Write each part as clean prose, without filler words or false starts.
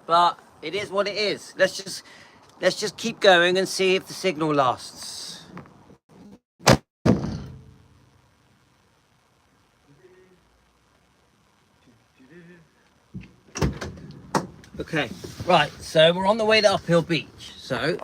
but it is what it is. Let's just keep going and see if the signal lasts. Okay, right, so we're on the way to Uphill Beach. So,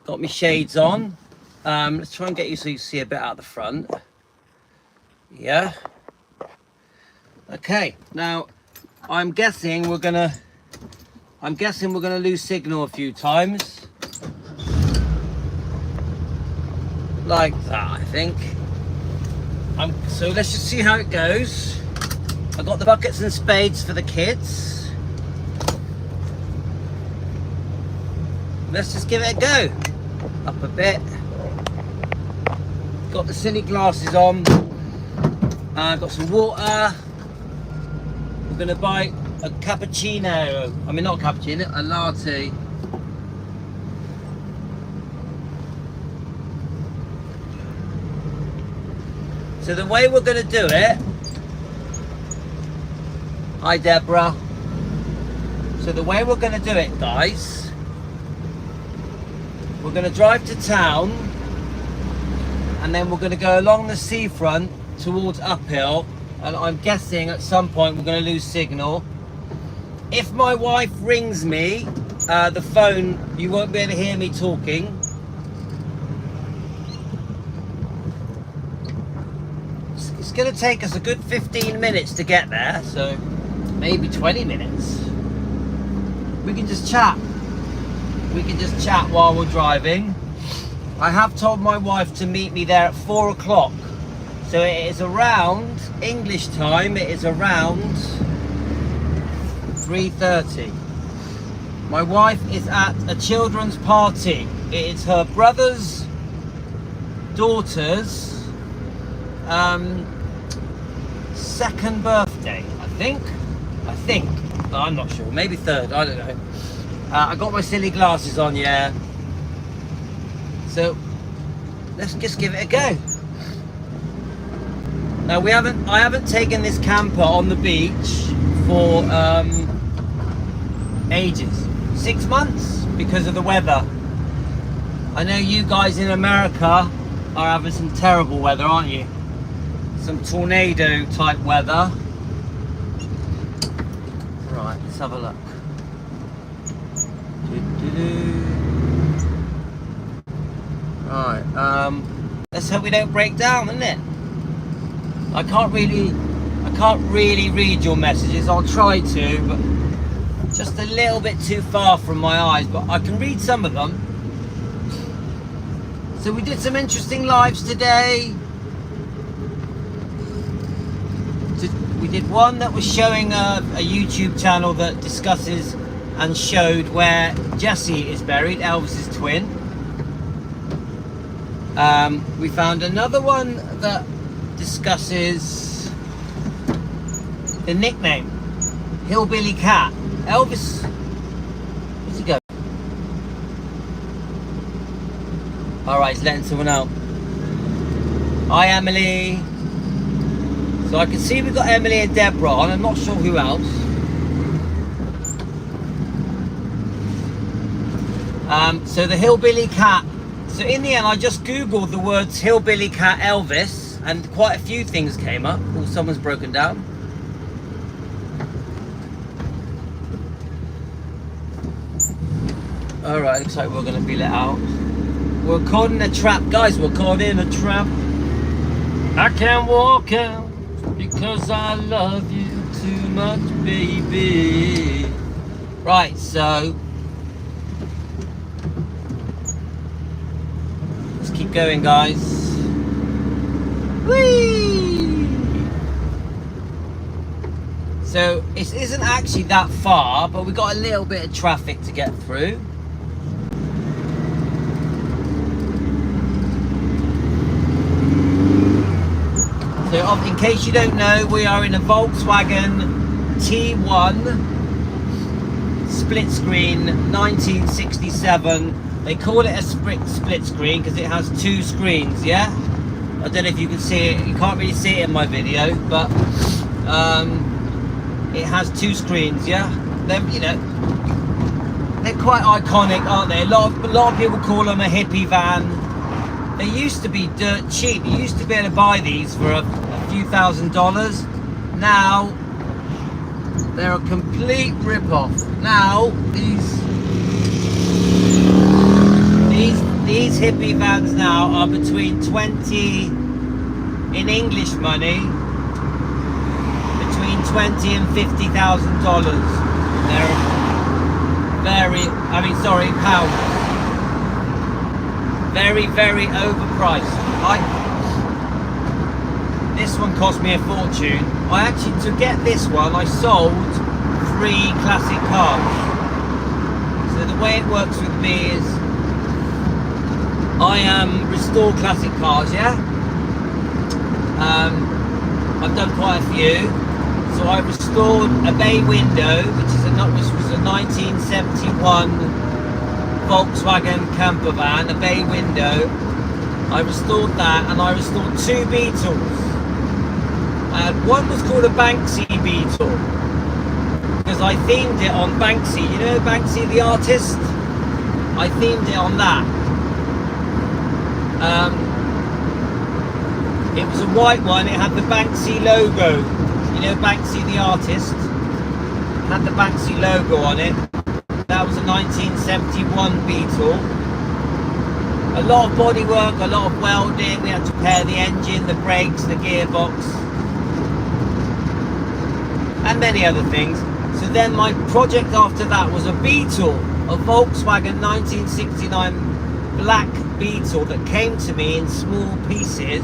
got my shades on. Let's try and get you so you see a bit out the front. Yeah. Okay, now I'm guessing we're gonna lose signal a few times. Like that, I think. So let's just see how it goes. I've got the buckets and spades for the kids. Let's just give it a go. Up a bit. Got the silly glasses on. Got some water. We're gonna buy a cappuccino. I mean, not a cappuccino, a latte. So the way we're gonna do it. Hi, Deborah. So the way we're gonna do it, guys, we're gonna drive to town, and then we're gonna go along the seafront towards Uphill, and I'm guessing at some point we're going to lose signal. If my wife rings me, the phone, you won't be able to hear me talking. It's going to take us a good 15 minutes to get there, so maybe 20 minutes. We can just chat. We can just chat while we're driving. I have told my wife to meet me there at 4 o'clock. So it is around, English time, it is around 3:30. My wife is at a children's party. It is her brother's daughter's second birthday, I think. I'm not sure, maybe third, I don't know. I got my silly glasses on, yeah. So let's just give it a go. Now I haven't taken this camper on the beach for ages. 6 months because of the weather. I know you guys in America are having some terrible weather, aren't you? Some tornado type weather. Right, let's have a look. Right, let's hope we don't break down, isn't it? I can't really read your messages. I'll try to, but just a little bit too far from my eyes, but I can read some of them. So we did some interesting lives today. We did one that was showing a YouTube channel that discusses and showed where Jesse is buried, Elvis's twin. We found another one that discusses the nickname Hillbilly Cat. Elvis, where's he go? Alright, he's letting someone out. Hi Emily. So I can see we've got Emily and Deborah on. I'm not sure who else. So the Hillbilly Cat. So in the end I just googled the words Hillbilly Cat Elvis, and quite a few things came up. Oh, someone's broken down. Alright, looks like we're going to be let out. We're caught in a trap. Guys, we're caught in a trap. I can't walk out because I love you too much, baby. Right, so let's keep going, guys. Whee! So it isn't actually that far, but we've got a little bit of traffic to get through. So in case you don't know, we are in a Volkswagen T1 split screen 1967. They call it a split screen because it has two screens, yeah? I don't know if you can see it. You can't really see it in my video, but it has two screens, yeah? they're, you know, they're quite iconic, aren't they? A lot of people call them a hippie van. They used to be dirt cheap. You used to be able to buy these for a few $1,000s. Now they're a complete rip-off. Now these hippie vans now are between 20 in English money, between 20 and $50,000. They're pounds. Very, very overpriced. This one cost me a fortune. To get this one, I sold 3 classic cars. So the way it works with me is I restore classic cars, yeah? I've done quite a few. So I restored a bay window, which was a 1971 Volkswagen camper van, a bay window. I restored that, and I restored 2 Beetles. One was called a Banksy Beetle, because I themed it on Banksy. You know Banksy the artist? I themed it on that. It was a white one. It had the Banksy logo. You know Banksy the artist? It had the Banksy logo on it. That was a 1971 Beetle. A lot of bodywork, a lot of welding. We had to repair the engine, the brakes, the gearbox, and many other things. So then my project after that was a Beetle, a Volkswagen 1969 black Beetle that came to me in small pieces,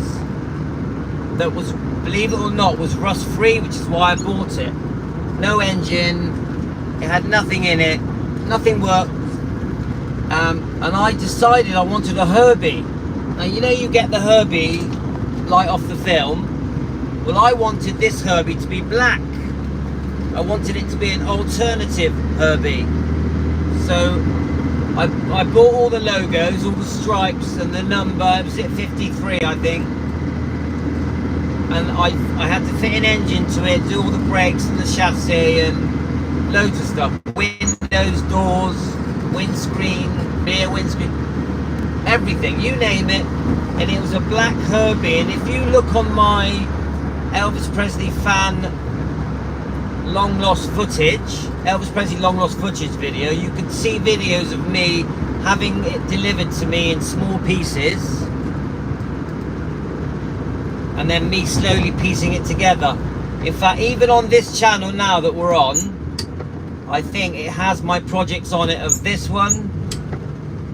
that was, believe it or not, was rust free, which is why I bought it. No engine, it had nothing in it, nothing worked, and I decided I wanted a Herbie. Now you know you get the Herbie light off the film. Well, I wanted this Herbie to be black. I wanted it to be an alternative Herbie. So I bought all the logos, all the stripes and the number. It was at 53, I think. And I had to fit an engine to it, do all the brakes and the chassis and loads of stuff. Windows, doors, windscreen, rear windscreen, everything, you name it. And it was a black Herbie. And if you look on my Elvis Presley fan long lost footage, Elvis Presley long lost footage video, you can see videos of me having it delivered to me in small pieces, and then me slowly piecing it together. In fact, even on this channel now that we're on, I think it has my projects on it of this one,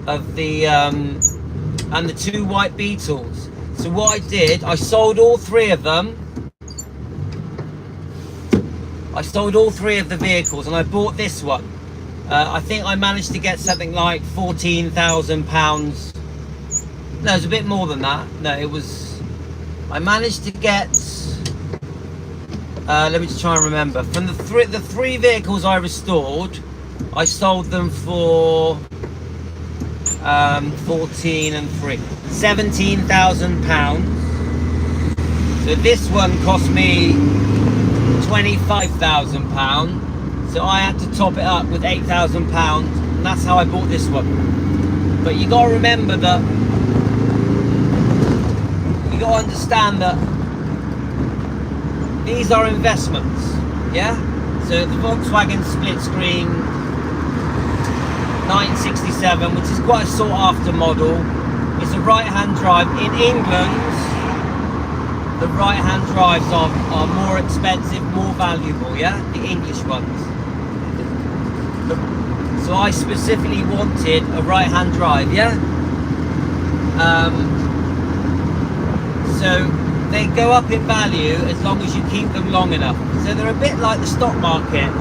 of the and the 2 white Beetles. So what I did, I sold all 3 of them. I sold all 3 of the vehicles, and I bought this one. I think I managed to get something like £14,000. No, it was a bit more than that. No, it was, I managed to get, let me just try and remember. From the three vehicles I restored, I sold them for 14 and 3, £17,000. So this one cost me £25,000. So I had to top it up with £8,000, and that's how I bought this one. But you got to remember that, you got to understand that these are investments, yeah? So the Volkswagen Splitscreen 967, which is quite a sought after model, it's a right hand drive. In England, the right hand drives are more expensive, more valuable, yeah? The English ones. So I specifically wanted a right hand drive, yeah? So they go up in value as long as you keep them long enough. So they're a bit like the stock market.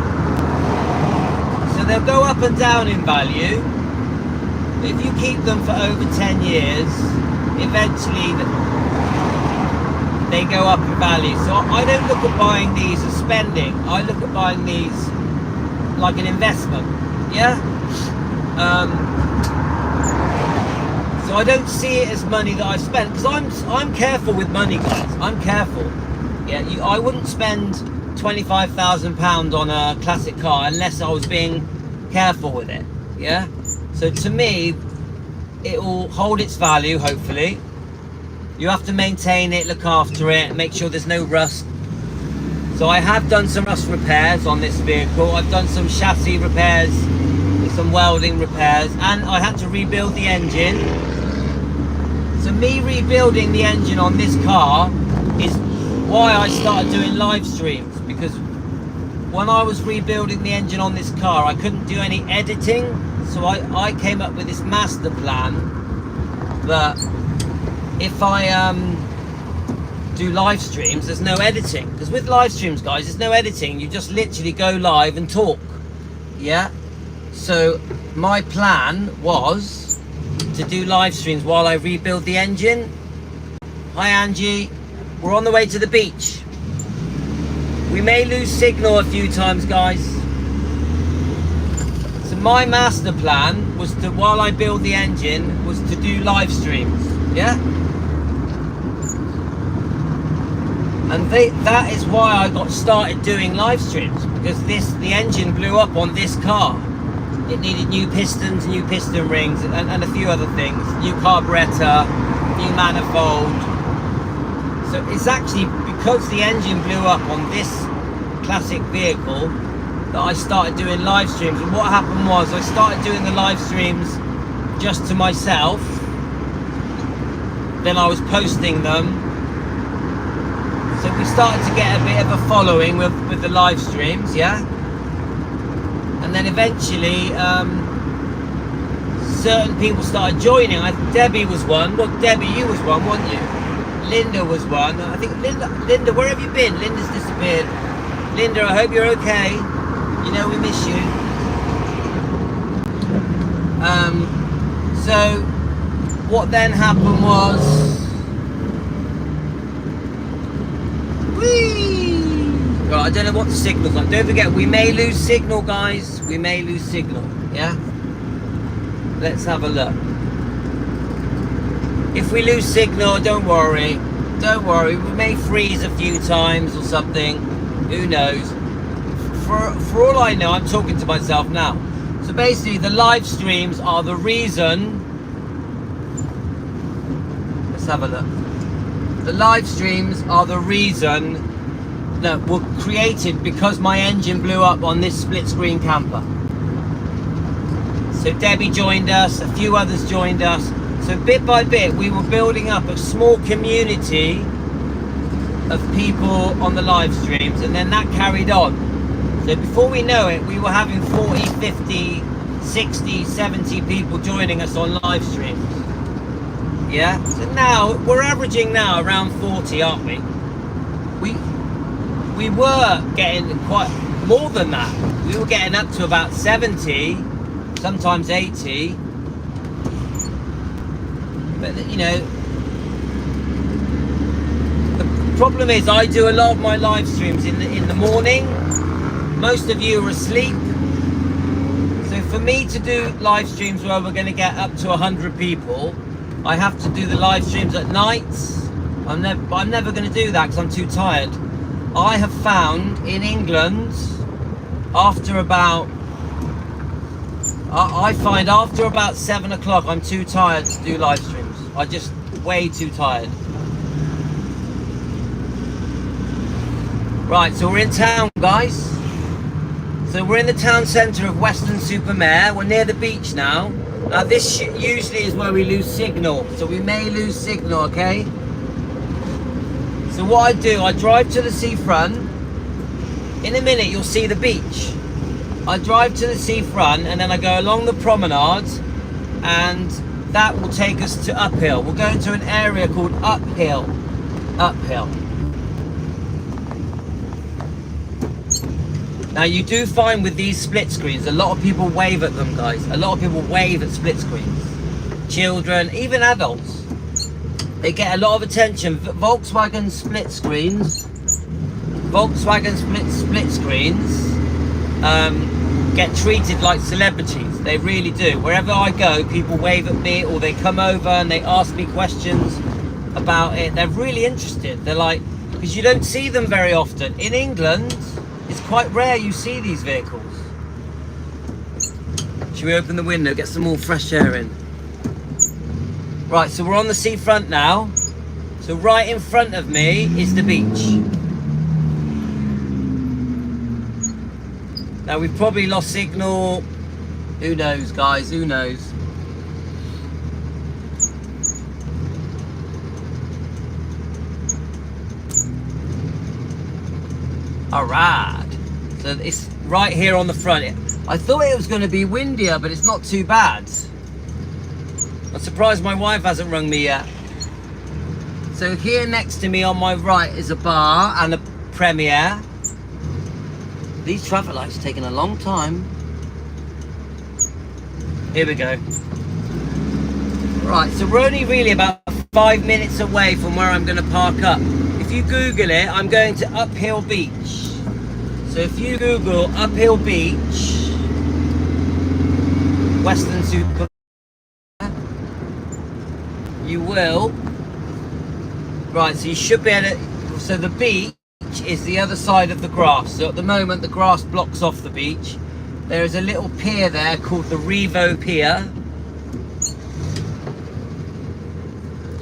So they'll go up and down in value. If you keep them for over 10 years, eventually they go up in value. So I don't look at buying these as spending. I look at buying these like an investment, yeah? So I don't see it as money that I spend, because I'm careful with money, guys. I'm careful. Yeah, I wouldn't spend £25,000 on a classic car unless I was being careful with it. Yeah, so to me it will hold its value. Hopefully you have to maintain it, look after it, make sure there's no rust. So I have done some rust repairs on this vehicle. I've done some chassis repairs, some welding repairs, and I had to rebuild the engine. So me rebuilding the engine on this car is why I started doing live streams, because when I was rebuilding the engine on this car I couldn't do any editing. So I came up with this master plan that if I do live streams, there's no editing. Because with live streams, guys, there's no editing. You just literally go live and talk. Yeah. So my plan was to do live streams while I rebuild the engine. Hi Angie, we're on the way to the beach. We may lose signal a few times, guys. So my master plan was to, while I build the engine, was to do live streams. Yeah. And that is why I got started doing live streams, because the engine blew up on this car. It needed new pistons, new piston rings, and a few other things. New carburetor, new manifold. So it's actually because the engine blew up on this classic vehicle that I started doing live streams. And what happened was I started doing the live streams just to myself. Then I was posting them. So we started to get a bit of a following with the live streams, yeah? And then eventually, certain people started joining. Debbie was one. Well, Debbie, you was one, weren't you? Linda was one. I think Linda, where have you been? Linda's disappeared. Linda, I hope you're okay. You know we miss you. So what then happened was, right, I don't know what the signal's like. Don't forget, we may lose signal, guys. We may lose signal. Yeah. Let's have a look. If we lose signal, don't worry. Don't worry. We may freeze a few times or something. Who knows? For all I know, I'm talking to myself now. So basically, the live streams are the reason. Let's have a look. The live streams are the reason that were created because my engine blew up on this split screen camper. So Debbie joined us, a few others joined us. So bit by bit, we were building up a small community of people on the live streams, and then that carried on. So before we know it, we were having 40, 50, 60, 70 people joining us on live streams. Yeah, so now we're averaging now around 40, aren't we? We were getting quite more than that. We were getting up to about 70, sometimes 80. But you know, the problem is I do a lot of my live streams in the morning. Most of you are asleep. So for me to do live streams where we're going to get up to 100 people, I have to do the live streams at night. I'm never going to do that because I'm too tired. I have found in England, after about, I find after about 7 o'clock, I'm too tired to do live streams. I'm just way too tired. Right, so we're in town, guys. So we're in the town centre of Weston-super-Mare. We're near the beach now. Now this usually is where we lose signal, so we may lose signal, okay? So what I do, I drive to the seafront. In a minute you'll see the beach. I drive to the seafront and then I go along the promenade, and that will take us to Uphill. We'll go into an area called Uphill. Uphill. Now you do find with these split screens, a lot of people wave at them, guys. A lot of people wave at split screens. Children, even adults. They get a lot of attention. Volkswagen split screens get treated like celebrities. They really do. Wherever I go, people wave at me, or they come over and they ask me questions about it. They're really interested. They're like, because you don't see them very often. In England, it's quite rare you see these vehicles. Should we open the window, get some more fresh air in? Right, so we're on the seafront now. So right in front of me is the beach. Now we've probably lost signal. Who knows, guys, who knows? Alright. So it's right here on the front. I thought it was going to be windier, but it's not too bad. I'm surprised my wife hasn't rung me yet. So here next to me on my right is a bar and a Premier. These traffic lights are taking a long time. Here we go. Right, so we're only really about 5 minutes away from where I'm going to park up. If you Google it, I'm going to Uphill Beach. So if you Google Uphill Beach, Western Super, you will. Right, so you should be able to. So the beach is the other side of the grass. So at the moment, the grass blocks off the beach. There is a little pier there called the Revo Pier.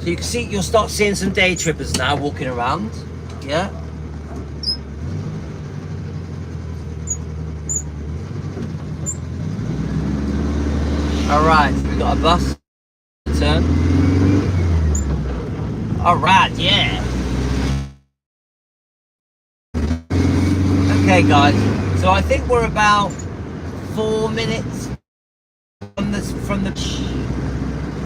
So you can see, you'll start seeing some day trippers now walking around. Yeah. All right, we've got a bus. Turn. All right, yeah. Okay, guys. So I think we're about 4 minutes from the